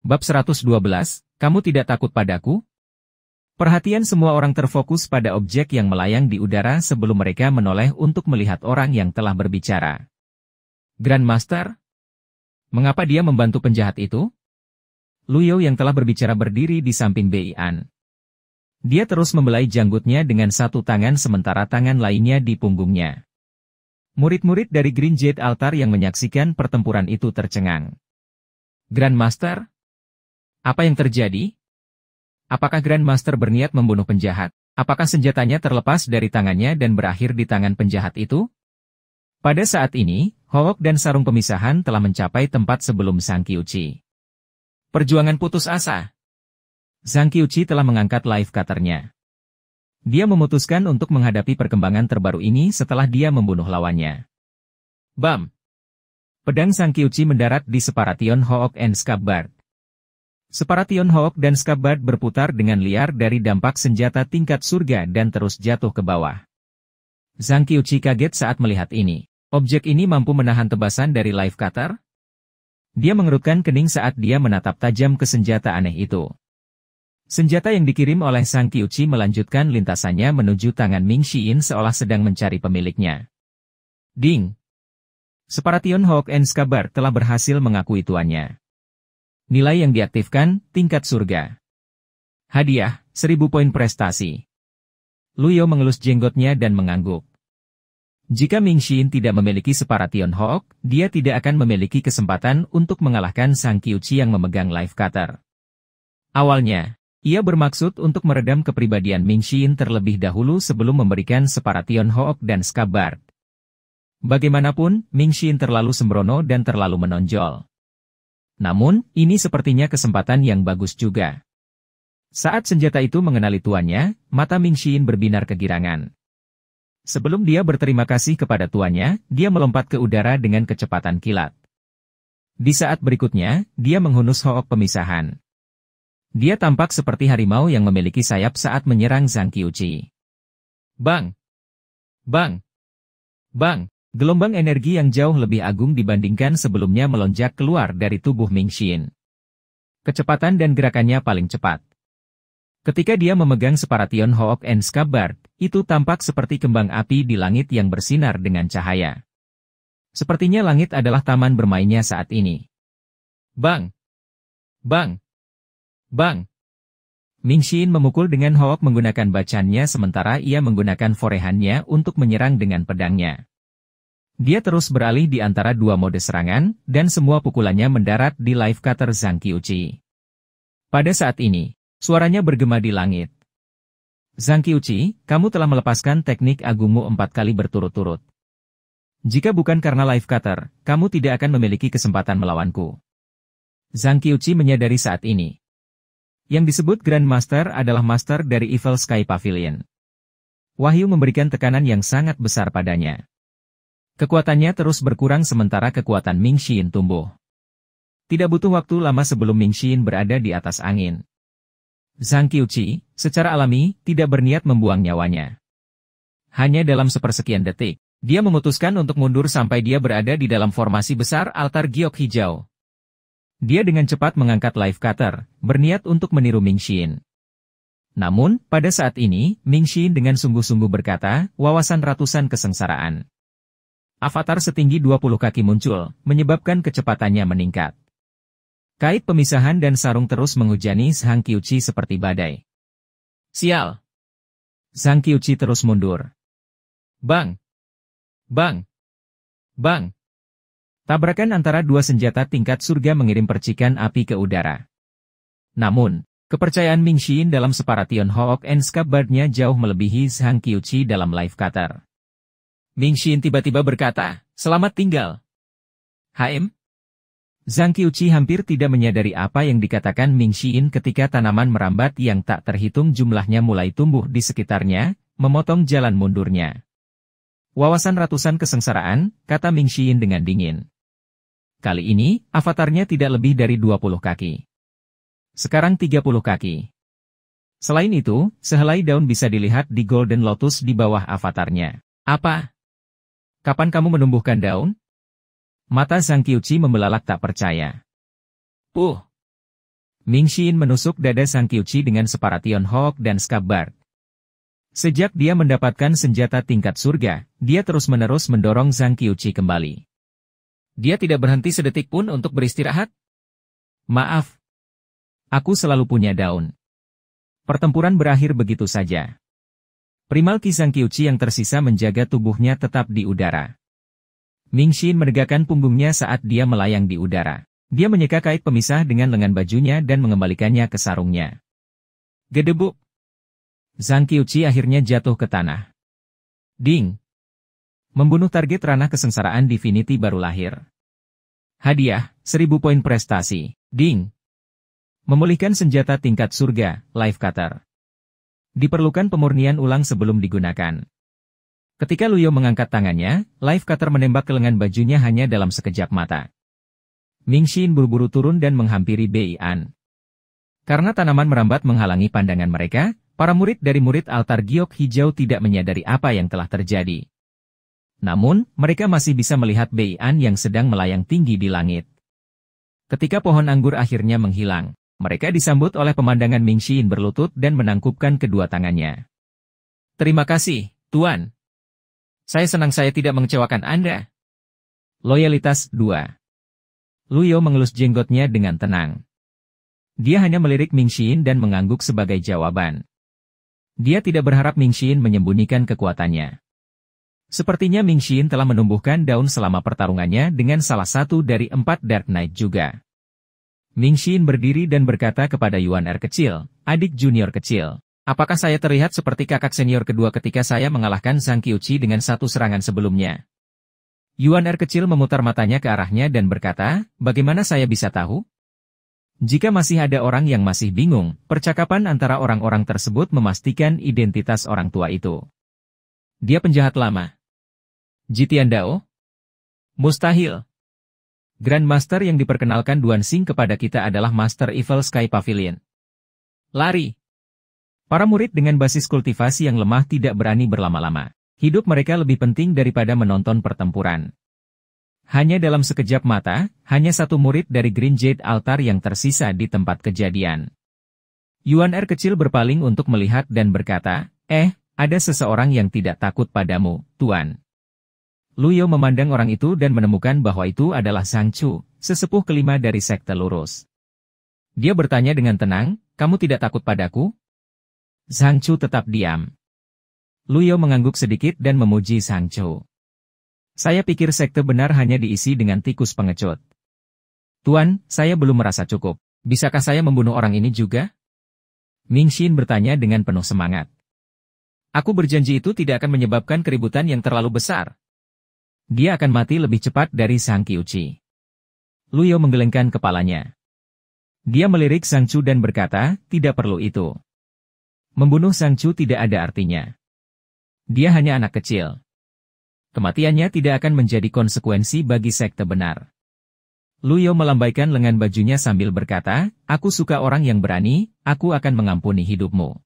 Bab 112, kamu tidak takut padaku? Perhatian semua orang terfokus pada objek yang melayang di udara sebelum mereka menoleh untuk melihat orang yang telah berbicara. Grandmaster? Mengapa dia membantu penjahat itu? Lu Yao yang telah berbicara berdiri di samping Bei An. Dia terus membelai janggutnya dengan satu tangan sementara tangan lainnya di punggungnya. Murid-murid dari Green Jade Altar yang menyaksikan pertempuran itu tercengang. Grandmaster? Apa yang terjadi? Apakah Grandmaster berniat membunuh penjahat? Apakah senjatanya terlepas dari tangannya dan berakhir di tangan penjahat itu? Pada saat ini, Hook dan sarung pemisahan telah mencapai tempat sebelum Sang Qiuqi. Perjuangan putus asa. Sang Qiuqi telah mengangkat life cutter-nya. Dia memutuskan untuk menghadapi perkembangan terbaru ini setelah dia membunuh lawannya. Bam! Pedang Sang Qiuqi mendarat di Separation Hook and Scabbard. Separation Hook dan Scabbard berputar dengan liar dari dampak senjata tingkat surga dan terus jatuh ke bawah. Sang Qiuqi kaget saat melihat ini. Objek ini mampu menahan tebasan dari life cutter? Dia mengerutkan kening saat dia menatap tajam ke senjata aneh itu. Senjata yang dikirim oleh Sang Qiuqi melanjutkan lintasannya menuju tangan Ming Xiyin seolah sedang mencari pemiliknya. Ding! Separation Hook and Scabbard telah berhasil mengakui tuannya. Nilai yang diaktifkan, tingkat surga. Hadiah, 1000 poin prestasi. Lu Yao mengelus jenggotnya dan mengangguk. Jika Ming Xiyin tidak memiliki Separation Hook, dia tidak akan memiliki kesempatan untuk mengalahkan Sang Qiuqi yang memegang life cutter. Awalnya, ia bermaksud untuk meredam kepribadian Ming Xiyin terlebih dahulu sebelum memberikan Separation Hook dan Scabbard. Bagaimanapun, Ming Xiyin terlalu sembrono dan terlalu menonjol. Namun, ini sepertinya kesempatan yang bagus juga. Saat senjata itu mengenali tuannya, mata Ming Xiyin berbinar kegirangan. Sebelum dia berterima kasih kepada tuannya, dia melompat ke udara dengan kecepatan kilat. Di saat berikutnya, dia menghunus Hook pemisahan. Dia tampak seperti harimau yang memiliki sayap saat menyerang Sang Qiuqi. Bang! Bang! Bang! Gelombang energi yang jauh lebih agung dibandingkan sebelumnya melonjak keluar dari tubuh Ming Xiyin. Kecepatan dan gerakannya paling cepat. Ketika dia memegang Separation Hook and Scabbard, itu tampak seperti kembang api di langit yang bersinar dengan cahaya. Sepertinya langit adalah taman bermainnya saat ini. Bang! Bang! Bang! Ming Xiyin memukul dengan Hook menggunakan bacannya sementara ia menggunakan forehandnya untuk menyerang dengan pedangnya. Dia terus beralih di antara dua mode serangan, dan semua pukulannya mendarat di life cutter Sang Qiuqi. Pada saat ini, suaranya bergema di langit. Sang Qiuqi, kamu telah melepaskan teknik agungmu 4 kali berturut-turut. Jika bukan karena life cutter, kamu tidak akan memiliki kesempatan melawanku. Sang Qiuqi menyadari saat ini. Yang disebut Grandmaster adalah master dari Evil Sky Pavilion. Wahyu memberikan tekanan yang sangat besar padanya. Kekuatannya terus berkurang sementara kekuatan Ming Xiyin tumbuh. Tidak butuh waktu lama sebelum Ming Xiyin berada di atas angin. Sang Qiuqi, secara alami, tidak berniat membuang nyawanya. Hanya dalam sepersekian detik, dia memutuskan untuk mundur sampai dia berada di dalam formasi besar altar giok hijau. Dia dengan cepat mengangkat life cutter, berniat untuk meniru Ming Xiyin. Namun, pada saat ini, Ming Xiyin dengan sungguh-sungguh berkata, wawasan ratusan kesengsaraan. Avatar setinggi 20 kaki muncul, menyebabkan kecepatannya meningkat. Kait pemisahan dan sarung terus menghujani Sang Qiuqi seperti badai. Sial! Sang Qiuqi terus mundur. Bang! Bang! Bang! Tabrakan antara dua senjata tingkat surga mengirim percikan api ke udara. Namun, kepercayaan Ming Xiyin dalam Separation Hook and Scabbard-nya jauh melebihi Sang Qiuqi dalam life cutter. Ming Xiyin tiba-tiba berkata, selamat tinggal. HM? Sang Qiuqi hampir tidak menyadari apa yang dikatakan Ming Xiyin ketika tanaman merambat yang tak terhitung jumlahnya mulai tumbuh di sekitarnya, memotong jalan mundurnya. Wawasan ratusan kesengsaraan, kata Ming Xiyin dengan dingin. Kali ini, avatarnya tidak lebih dari 20 kaki. Sekarang 30 kaki. Selain itu, sehelai daun bisa dilihat di Golden Lotus di bawah avatarnya. Apa? Kapan kamu menumbuhkan daun? Mata Sang Qiuqi membelalak tak percaya. Ming Xin menusuk dada Sang Qiuqi dengan separat Tianhok dan Scabbard. Sejak dia mendapatkan senjata tingkat surga, dia terus-menerus mendorong Sang Qiuqi kembali. Dia tidak berhenti sedetik pun untuk beristirahat. Maaf. Aku selalu punya daun. Pertempuran berakhir begitu saja. Primal Ki Sang Qiuqi yang tersisa menjaga tubuhnya tetap di udara. Ming Xin menegakkan punggungnya saat dia melayang di udara. Dia menyeka kait pemisah dengan lengan bajunya dan mengembalikannya ke sarungnya. Gedebuk. Sang Qiuqi akhirnya jatuh ke tanah. Ding. Membunuh target ranah kesengsaraan Divinity baru lahir. Hadiah, 1000 poin prestasi. Ding. Memulihkan senjata tingkat surga, Life Cutter. Diperlukan pemurnian ulang sebelum digunakan. Ketika Luyo mengangkat tangannya, Life Cutter menembak ke lengan bajunya hanya dalam sekejap mata. Ming Xin buru-buru turun dan menghampiri Bei An. Karena tanaman merambat menghalangi pandangan mereka, para murid dari murid altar giok hijau tidak menyadari apa yang telah terjadi. Namun, mereka masih bisa melihat Bei An yang sedang melayang tinggi di langit. Ketika pohon anggur akhirnya menghilang, mereka disambut oleh pemandangan Ming Xin berlutut dan menangkupkan kedua tangannya. Terima kasih, Tuan. Saya senang saya tidak mengecewakan Anda. Loyalitas 2. Luyo mengelus jenggotnya dengan tenang. Dia hanya melirik Ming Xin dan mengangguk sebagai jawaban. Dia tidak berharap Ming Xin menyembunyikan kekuatannya. Sepertinya Ming Xin telah menumbuhkan daun selama pertarungannya dengan salah satu dari 4 Dark Knight juga. Ming Xin berdiri dan berkata kepada Yuan Er kecil, adik junior kecil, apakah saya terlihat seperti kakak senior kedua ketika saya mengalahkan Sang Qiuqi dengan satu serangan sebelumnya? Yuan Er kecil memutar matanya ke arahnya dan berkata, bagaimana saya bisa tahu? Jika masih ada orang yang masih bingung, percakapan antara orang-orang tersebut memastikan identitas orang tua itu. Dia penjahat lama. Jitian Dao? Mustahil. Grandmaster yang diperkenalkan Duan Xing kepada kita adalah Master Evil Sky Pavilion. Lari. Para murid dengan basis kultivasi yang lemah tidak berani berlama-lama. Hidup mereka lebih penting daripada menonton pertempuran. Hanya dalam sekejap mata, hanya satu murid dari Green Jade Altar yang tersisa di tempat kejadian. Yuan Er kecil berpaling untuk melihat dan berkata, ada seseorang yang tidak takut padamu, Tuan. Luyo memandang orang itu dan menemukan bahwa itu adalah Sang Chu, sesepuh kelima dari Sekte Lurus. Dia bertanya dengan tenang, kamu tidak takut padaku? Sang Chu tetap diam. Luyo mengangguk sedikit dan memuji Sang Chu. Saya pikir sekte benar hanya diisi dengan tikus pengecut. Tuan, saya belum merasa cukup. Bisakah saya membunuh orang ini juga? Ming Xin bertanya dengan penuh semangat. Aku berjanji itu tidak akan menyebabkan keributan yang terlalu besar. Dia akan mati lebih cepat dari Sang Qiuqi. Luyo menggelengkan kepalanya. Dia melirik Sang Chu dan berkata, tidak perlu itu. Membunuh Sang Chu tidak ada artinya. Dia hanya anak kecil. Kematiannya tidak akan menjadi konsekuensi bagi sekte benar. Luyo melambaikan lengan bajunya sambil berkata, aku suka orang yang berani, aku akan mengampuni hidupmu.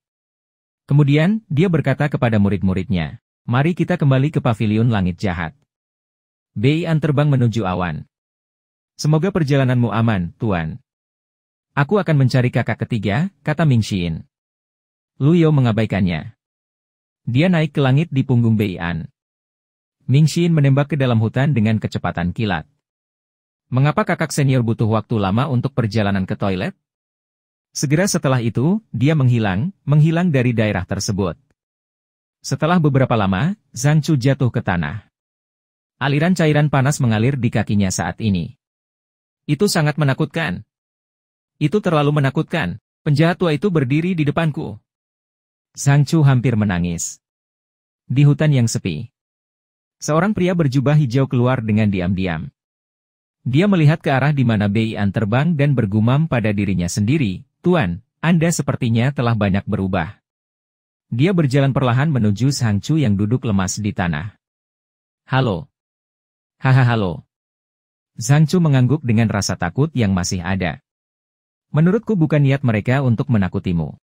Kemudian, dia berkata kepada murid-muridnya, mari kita kembali ke pavilion langit jahat. Bei An terbang menuju awan. Semoga perjalananmu aman, Tuan. Aku akan mencari kakak ketiga, kata Ming Xin. Luyo mengabaikannya. Dia naik ke langit di punggung Bei An. Ming Xin menembak ke dalam hutan dengan kecepatan kilat. Mengapa kakak senior butuh waktu lama untuk perjalanan ke toilet? Segera setelah itu, dia menghilang dari daerah tersebut. Setelah beberapa lama, Zhang Chu jatuh ke tanah. Aliran cairan panas mengalir di kakinya saat ini. Itu sangat menakutkan. Itu terlalu menakutkan. Penjahat tua itu berdiri di depanku. Zhang Chu hampir menangis. Di hutan yang sepi, seorang pria berjubah hijau keluar dengan diam-diam. Dia melihat ke arah di mana Bei An terbang dan bergumam pada dirinya sendiri, Tuan, Anda sepertinya telah banyak berubah. Dia berjalan perlahan menuju Zhang Chu yang duduk lemas di tanah. Halo. Haha halo. Zhang Chu mengangguk dengan rasa takut yang masih ada. Menurutku bukan niat mereka untuk menakutimu.